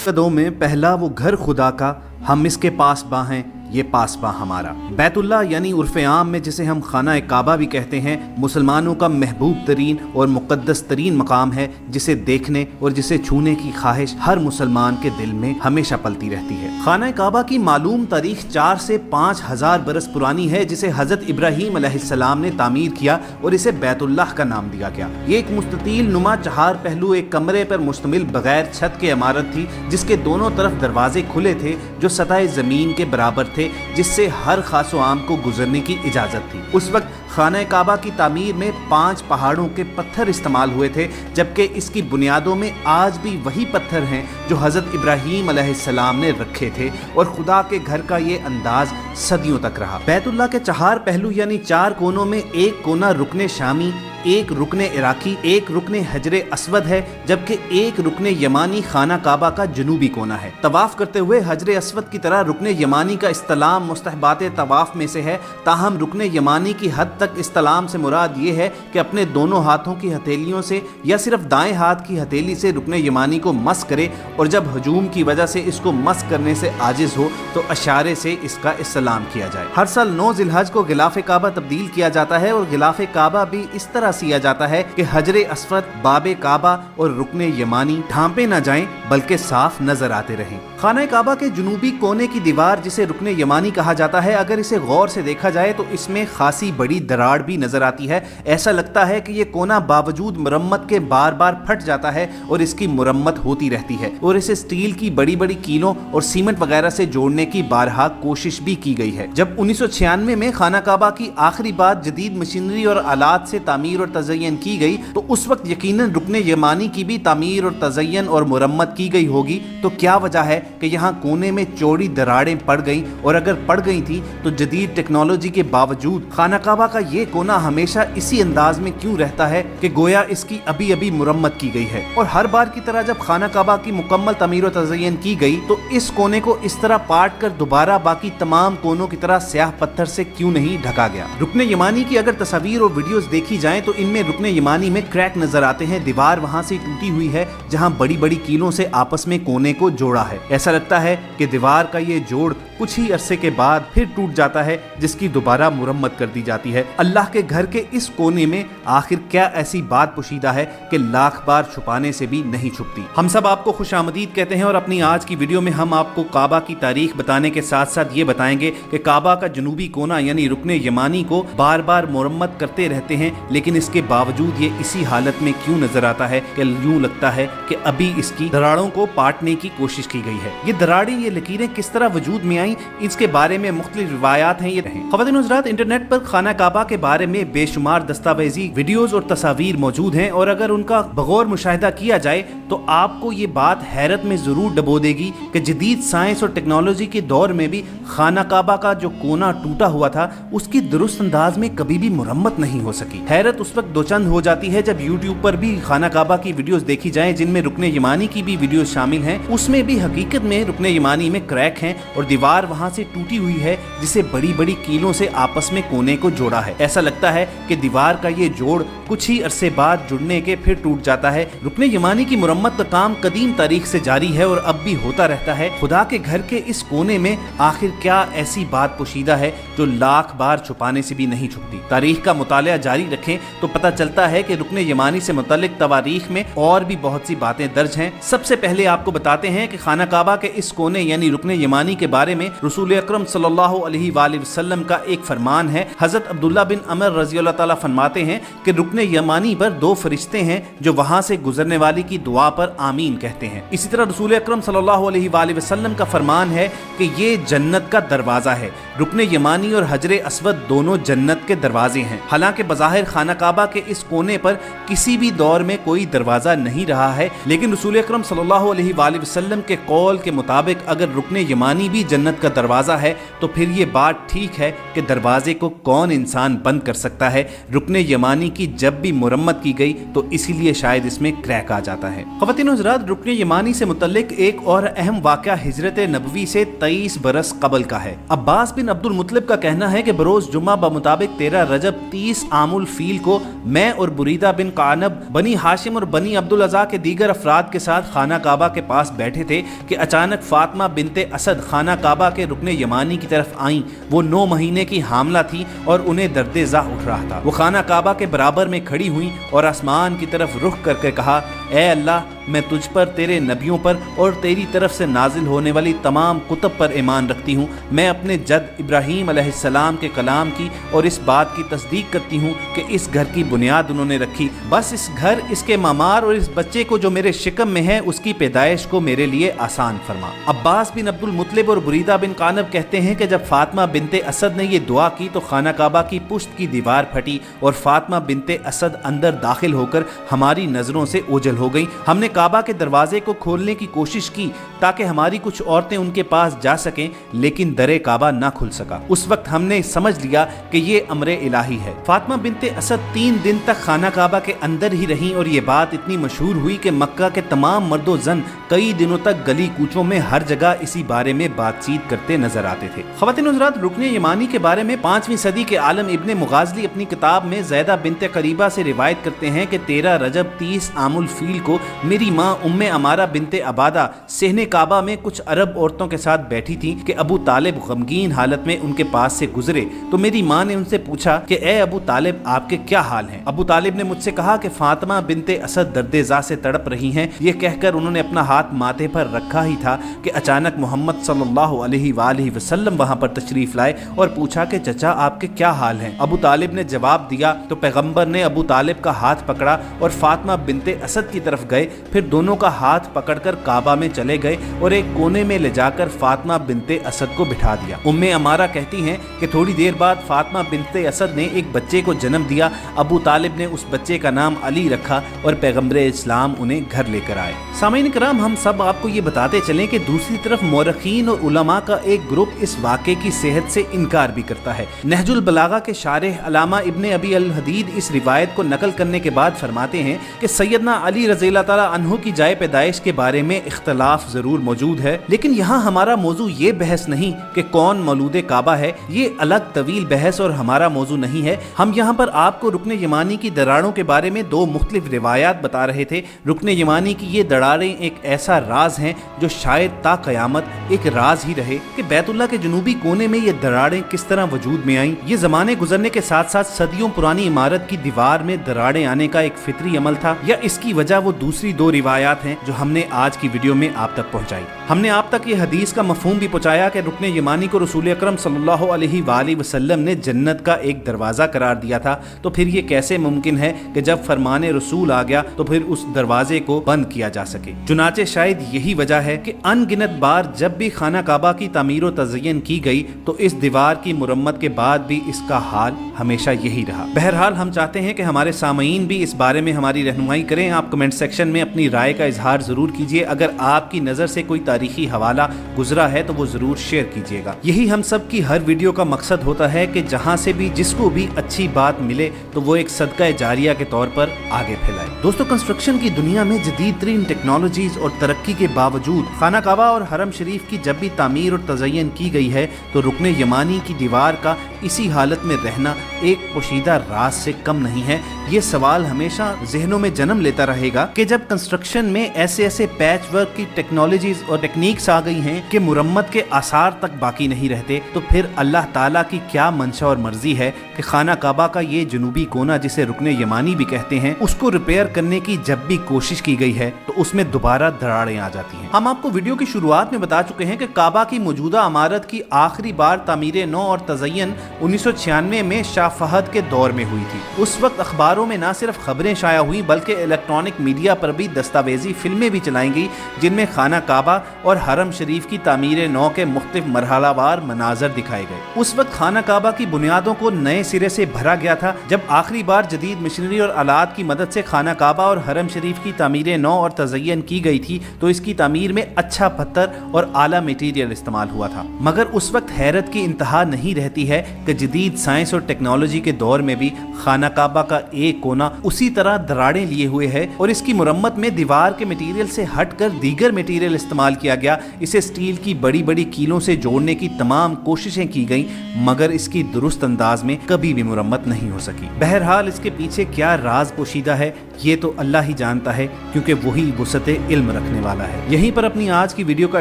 قدों में पहला वो घर खुदा का, हम इसके पास बाहें ये पासबा हमारा। बैतुल्लाह यानी उर्फ़ आम में जिसे हम खाना काबा भी कहते हैं, मुसलमानों का महबूब तरीन और मुक़द्दस तरीन मकाम है, जिसे देखने और जिसे छूने की ख्वाहिश हर मुसलमान के दिल में हमेशा पलती रहती है। खाना काबा की मालूम तारीख 4 से 5,000 बरस पुरानी है, जिसे हज़रत इब्राहीम अलैहिस्सलाम ने तामीर किया और इसे बैतुल्लाह का नाम दिया गया। ये एक मुस्ततील नुमा 4 पहलू एक कमरे पर मुश्तमिल बगैर छत के इमारत थी, जिसके दोनों तरफ दरवाजे खुले थे जो सतह ज़मीन के बराबर थे, जिससे हर खास व आम को गुजरने की इजाजत थी। उस वक्त खाना काबा की तामीर में 5 पहाड़ों के पत्थर इस्तेमाल हुए थे, जबकि इसकी बुनियादों में आज भी वही पत्थर हैं जो हज़रत इब्राहीम अलैहिस्सलाम ने रखे थे, और खुदा के घर का ये अंदाज सदियों तक रहा। बैतुल्लाह के 4 पहलू यानी 4 कोनों में एक कोना रुकने शामी, एक रुकने इराकी, एक रुकने हजरे असवद है, जबकि एक रुकने यमानी खाना काबा का जनूबी कोना है। तवाफ करते हुए हजरे असवद की तरह रुकने यमानी का इस्तलाम मुस्तहबात तवाफ में से है, ताहम रुकने यमानी की हद तक इस्तलाम से मुराद ये है कि अपने दोनों हाथों की हथेलियों से या सिर्फ दाएं हाथ की हथेली से रुकने यमानी को मस करे, और जब हजूम की वजह से इसको मस करने से आजिज हो तो अशारे से इसका इस्तलाम किया जाए। हर साल 9 ज़िलहज को गिलाफ काबा तब्दील किया जाता है, और गिलाफ काबा भी इस तरह सिया जाता है कि हजरे असवद, बाबे काबा और रुकने यमानी ढांपे न जाएं बल्कि साफ नजर आते रहें। खाना काबा के जुनूबी कोने की दीवार, जिसे रुकने यमानी कहा जाता है, अगर इसे गौर से देखा जाए तो इसमें खासी बड़ी दरार भी नजर आती है। ऐसा लगता है कि ये कोना बावजूद मुरम्मत के बार बार फट जाता है और इसकी मुरम्मत होती रहती है, और इसे स्टील की बड़ी बड़ी कीलों और सीमेंट वगैरह से जोड़ने की बारहा कोशिश भी की गई है। जब 1996 में खाना काबा की आखिरी बार जदीद मशीनरी और आलात से तामीर और तज़य्यन की गई, तो उस वक्त यकीनन रुकने यमानी की भी तामीर और तज़य्यन और मुरम्मत की गई होगी। तो क्या वजह है कि यहाँ कोने में चौड़ी दरारें पड़ गईं, और अगर पड़ गई थी तो जदीद टेक्नोलॉजी के बावजूद खाना काबा का ये कोना हमेशा इसी अंदाज में क्यों रहता है कि गोया इसकी अभी अभी मुरम्मत की गई है। और हर बार की तरह जब खाना काबा की मुकम्मल तामीर और तज़य्यन की गई तो इस कोने को इस तरह पाट कर दोबारा बाकी तमाम कोनों की तरह स्याह पत्थर से क्यों नहीं ढका गया। रुकने यमानी की अगर तस्वीर और वीडियोस देखी जाएं तो इनमें रुकने यमानी में क्रैक नजर आते हैं। दीवार वहां से टूटी हुई है जहां बड़ी बड़ी कीलों से आपस में कोने को जोड़ा है। ऐसा लगता है कि दीवार का ये जोड़ कुछ ही अरसे के बाद फिर टूट जाता है, जिसकी दोबारा मुरम्मत कर दी जाती है। अल्लाह के घर के इस कोने में आखिर क्या ऐसी बात पोशीदा है कि लाख बार छुपाने से भी नहीं छुपती। हम सब आपको खुशामदीद कहते हैं, और अपनी आज की वीडियो में हम आपको काबा की तारीख बताने के साथ साथ ये बताएंगे कि काबा का जनूबी कोना यानी रुकने यमानी को बार बार मुरम्मत करते रहते हैं, लेकिन इसके बावजूद ये इसी हालत में क्यों नजर आता है कि यूं लगता है कि अभी इसकी दरारों को पाटने की कोशिश की गई है। ये दरारें, ये लकीरें किस तरह वजूद में आई, इसके बारे में मुख्तलिफ रिवायात हैं। ये रहें ख़वातीन हज़रात, इंटरनेट पर खाना काबा के बारे में बेशुमार दस्तावेजी वीडियोस और तस्वीर मौजूद हैं, और अगर उनका बगौर मुशाहिदा किया जाए तो आपको ये बात हैरत में जरूर डबो देगी कि जदीद साइंस और टेक्नोलॉजी के दौर में भी खाना काबा का जो कोना टूटा हुआ था उसकी दुरुस्त अंदाज में कभी भी मुरम्मत नहीं हो सकी। हैरत उस वक्त दोचंद हो जाती है जब यूट्यूब पर भी खाना काबा की वीडियोस देखी जाएं, जिनमें रुकने यमानी की भी वीडियोस शामिल हैं। उसमें भी हकीकत में रुकने यमानी में क्रैक हैं और दीवार वहां से टूटी हुई है, जिसे बड़ी बड़ी कीलों से आपस में कोने को जोड़ा है। ऐसा लगता है कि दीवार का ये जोड़ कुछ ही अरसे बाद जुड़ने के फिर टूट जाता है। रुकने यमानी की मुरम्मत का काम कदीम तारीख से जारी है और अब भी होता रहता है। खुदा के घर के इस कोने में आखिर क्या ऐसी बात पोशीदा है जो लाख बार छुपाने से भी नहीं छुपती। तारीख का मुतालिया जारी रखें तो पता चलता है कि रुकने यमानी से मुतल्लिक तवारीख में और भी बहुत सी बातें दर्ज हैं। सबसे पहले आपको बताते हैं कि खाना काबा के इस कोने यानी रुकने यमानी के बारे में रसूल अकरम सल्लल्लाहु अलैहि वसल्लम का एक फरमान है। हजरत अब्दुल्ला बिन अमर रज़ियल्लाहु ताला फरमाते हैं कि रुकने यमानी पर 2 फरिश्ते हैं जो वहां से गुजरने वाली की दुआ पर आमीन कहते हैं। इसी तरह रसूल अकरम सल्लल्लाहु अलैहि वसल्लम का फरमान है कि ये जन्नत का दरवाजा है। रुकने यमानी और हजरे असवद दोनों जन्नत के दरवाजे हैं। हालांकि बज़ाहिर खाना काबा के इस कोने पर किसी भी दौर में कोई दरवाजा नहीं रहा है, लेकिन रसूल अकरम सल्लल्लाहु अलैहि वसल्लम के कौल के मुताबिक अगर रुकने यमानी भी जन्नत جنت کا دروازہ ہے تو پھر یہ بات ٹھیک ہے کہ دروازے کو کون انسان بند کر سکتا ہے۔ رکن یمانی کی جب بھی مرمت کی گئی تو اسی لیے شاید اس میں کریک آ جاتا ہے۔ خواتین و حضرات، رکن یمانی سے متعلق ایک اور اہم واقعہ ہجرت نبوی سے 23 برس قبل کا ہے۔ عباس بن عبد المطلب کا کہنا ہے کہ بروز جمعہ بمطابق 13 رجب 30 عام الفیل کو میں اور بریدہ بن قعنب بنی ہاشم اور بنی عبدالعزا کے دیگر افراد کے ساتھ خانہ کعبہ کے پاس بیٹھے تھے کہ اچانک فاطمہ بنت اسد خانہ کعبہ کے رکن یمانی کی طرف آئیں۔ وہ 9 مہینے کی حاملہ تھی اور انہیں درد زہ اٹھ رہا تھا۔ وہ خانہ کعبہ کے برابر میں کھڑی ہوئیں اور آسمان کی طرف رخ کر کے کہا، اے اللہ، میں تجھ پر، تیرے نبیوں پر اور تیری طرف سے نازل ہونے والی تمام کتب پر ایمان رکھتی ہوں۔ میں اپنے جد ابراہیم علیہ السلام کے کلام کی اور اس بات کی تصدیق کرتی ہوں کہ اس گھر کی بنیاد انہوں نے رکھی، بس اس گھر، اس کے معمار اور اس بچے کو جو میرے شکم میں ہے اس کی پیدائش کو میرے لیے آسان فرما۔ عباس بن عبد المطلب اور بریدہ بن قعنب کہتے ہیں کہ جب فاطمہ بنت اسد نے یہ دعا کی تو خانہ کعبہ کی پشت کی دیوار پھٹی اور فاطمہ بنت اسد اندر داخل ہو کر ہماری نظروں سے اوجھل ہو گئی۔ ہم نے کعبہ کے دروازے کو کھولنے کی کوشش کی تاکہ ہماری کچھ عورتیں ان کے پاس جا سکیں، لیکن در کعبہ نہ کھل سکا۔ اس وقت ہم نے سمجھ لیا کہ یہ امر الہی ہے۔ فاطمہ بنت اسد 3 دن تک خانہ کعبہ کے اندر ہی رہیں اور یہ بات اتنی مشہور ہوئی کہ مکہ کے تمام مرد و زن کئی دنوں تک گلی کوچوں میں ہر جگہ اسی بارے میں بات چیت کرتے نظر آتے تھے۔ خواتین و حضرات، رکن یمانی کے بارے میں 5ویں صدی کے عالم ابن مغازلی اپنی کتاب میں زیدہ بنت قریبہ سے روایت کرتے ہیں کہ 13 رجب 30 عام الفیل کو میری ماں ام عمارہ بنت عبادہ صحن کعبہ میں کچھ عرب عورتوں کے ساتھ بیٹھی تھی کہ ابو طالب غمگین حالت میں ان کے پاس سے گزرے تو میری ماں نے ان سے پوچھا کہ اے ابو طالب، آپ کے کیا حال ہیں؟ ابو طالب نے مجھ سے کہا کہ فاطمہ بنت اسد درد زا سے تڑپ رہی ہیں۔ یہ کہہ کر انہوں نے اپنا ہاتھ ماتھے پر رکھا ہی تھا کہ اچانک محمد صلی اللہ علیہ وآلہ وسلم وہاں پر تشریف لائے اور پوچھا کہ چچا، آپ کے کیا حال ہیں؟ ابو طالب نے جواب دیا تو پیغمبر نے ابو طالب کا ہاتھ پکڑا اور فاطمہ بنت اسد کی طرف گئے، پھر دونوں کا ہاتھ پکڑ کر کعبہ میں چلے گئے اور ایک کونے میں لے جا کر فاطمہ بنت اسد کو بٹھا دیا۔ ام عمارہ کہتی ہیں کہ تھوڑی دیر بعد فاطمہ بنت اسد نے ایک بچے کو جنم دیا۔ ابو طالب نے اس بچے کا نام علی رکھا اور پیغمبر اسلام انہیں گھر لے کر آئے۔ سامعین کرام، ہم سب آپ کو یہ بتاتے چلیں کہ دوسری طرف مورخین اور علماء کا ایک گروپ اس واقعے کی صحت سے انکار بھی کرتا ہے۔ نہج البلاغہ کے شارح علامہ ابن ابی الحدید اس روایت کو نقل کرنے کے بعد فرماتے ہیں کہ سیدنا علی رضی اللہ تعالی عنہ کی جائے پیدائش کے بارے میں اختلاف ضرور موجود ہے، لیکن یہاں ہمارا موضوع یہ بحث نہیں کہ کون مولود کعبہ ہے، یہ الگ طویل بحث اور ہمارا موضوع نہیں ہے۔ ہم یہاں پر آپ کو رکن یمانی کی دراڑوں کے بارے میں 2 مختلف روایات بتا رہے تھے۔ رکن یمانی کی یہ دراڑیں ایک ایسا راز ہیں جو شاید تا قیامت ایک راز ہی رہے کہ بیت اللہ کے جنوبی کونے میں یہ دراڑیں کس طرح وجود میں آئیں۔ یہ زمانے گزرنے کے ساتھ ساتھ صدیوں پرانی عمارت کی دیوار میں دراڑیں آنے کا ایک فطری عمل تھا، یا اس کی وجہ وہ دوسری 2 روایات ہیں جو ہم نے آج کی ویڈیو میں آپ تک پہنچائی۔ ہم نے آپ تک یہ حدیث کا مفہوم بھی پہنچایا کہ رکن یمانی کو رسول اکرم صلی اللہ علیہ وآلہ وسلم نے جنت کا ایک دروازہ قرار دیا تھا، تو پھر یہ کیسے ممکن ہے کہ جب فرمان رسول آ گیا تو پھر اس دروازے کو بند کیا جا سکے؟ چنانچہ شاید یہی وجہ ہے کہ ان گنت بار جب بھی خانہ کعبہ کی تعمیر و تزئین کی گئی تو اس دیوار کی مرمت کے بعد بھی اس کا حال ہمیشہ یہی رہا۔ بہرحال ہم چاہتے ہیں کہ ہمارے سامعین بھی اس بارے میں ہماری رہنمائی کریں۔ آپ کمنٹ سیکشن میں اپنی رائے کا اظہار ضرور کیجیے۔ اگر آپ کی نظر سے کوئی تاریخی حوالہ گزرا ہے تو وہ ضرور شیئر کیجیے گا۔ یہی ہم سب کی ہر ویڈیو کا مقصد ہوتا ہے کہ جہاں سے بھی جس کو بھی اچھی بات ملے تو وہ ایک صدقہ جاریہ کے طور پر آگے پھیلائے۔ دوستو، کنسٹرکشن کی دنیا میں جدید ترین ٹیکنالوجیز اور ترقی کے باوجود خانہ کعبہ اور حرم شریف کی جب بھی تعمیر اور تزئین کی گئی ہے تو رکن یمانی کی دیوار کا اسی حالت میں رہنا ایک پوشیدہ راز سے کم نہیں ہے۔ یہ سوال ہمیشہ ذہنوں میں جنم لیتا رہے گا کہ جب کنسٹرکشن میں ایسے پیچ ورک کی ٹیکنالوجیز اور ٹیکنیکس آ گئی ہیں کہ مرمت کے آثار تک باقی نہیں رہتے، تو پھر اللہ تعالیٰ کی کیا منشا اور مرضی ہے کہ خانہ کعبہ کا یہ جنوبی کونا جسے رکن یمانی بھی کہتے ہیں، اس کو ریپیئر کرنے کی جب بھی کوشش کی گئی ہے تو اس میں دوبارہ دراڑیں آ جاتی ہیں۔ ہم آپ کو ویڈیو کی شروعات میں بتا چکے ہیں کہ کعبہ کی موجودہ عمارت کی آخری بار تعمیر نو اور تزئین 1996 میں شاہ فہد کے دور میں ہوئی تھی۔ اس وقت اخباروں میں نہ صرف خبریں شائع ہوئی بلکہ الیکٹرانک میڈیا پر بھی दस्तावेजी फिल्में भी चलाई गई जिनमें खाना काबा और हरम शरीफ की तामीर नौ के मुख्तलिफ मरहलावार मनाजर दिखाए गए। उस वक्त खाना काबा की बुनियादों को नए सिरे से भरा गया था। जब आखिरी बार जदीद मशीनरी और आलात की मदद से खाना काबा और हरम शरीफ की तामीर नौ और तज़य्यन की गई थी तो इसकी तामीर में अच्छा पत्थर और आला मटीरियल इस्तेमाल हुआ था। मगर उस वक्त हैरत की इंतहा नहीं रहती है कि जदीद साइंस और टेक्नोलॉजी के दौर में भी खाना काबा का एक कोना उसी तरह दरारें लिए हुए है और इसकी मुरम्मत में दीवार के मटीरियल से हटकर दीगर मटीरियल इस्तेमाल किया गया। इसे स्टील की बड़ी बड़ी कीलों से जोड़ने की तमाम कोशिशें की गई मगर इसकी दुरुस्त अंदाज में कभी भी मुरम्मत नहीं हो सकी। बहरहाल इसके पीछे क्या राज पोशीदा है ये तो अल्लाह ही जानता है क्योंकि वही वुसअत इल्म रखने वाला है। यहीं पर अपनी आज की वीडियो का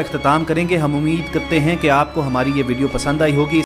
इख्तिताम करेंगे। हम उम्मीद करते हैं कि आपको हमारी ये वीडियो पसंद आई होगी।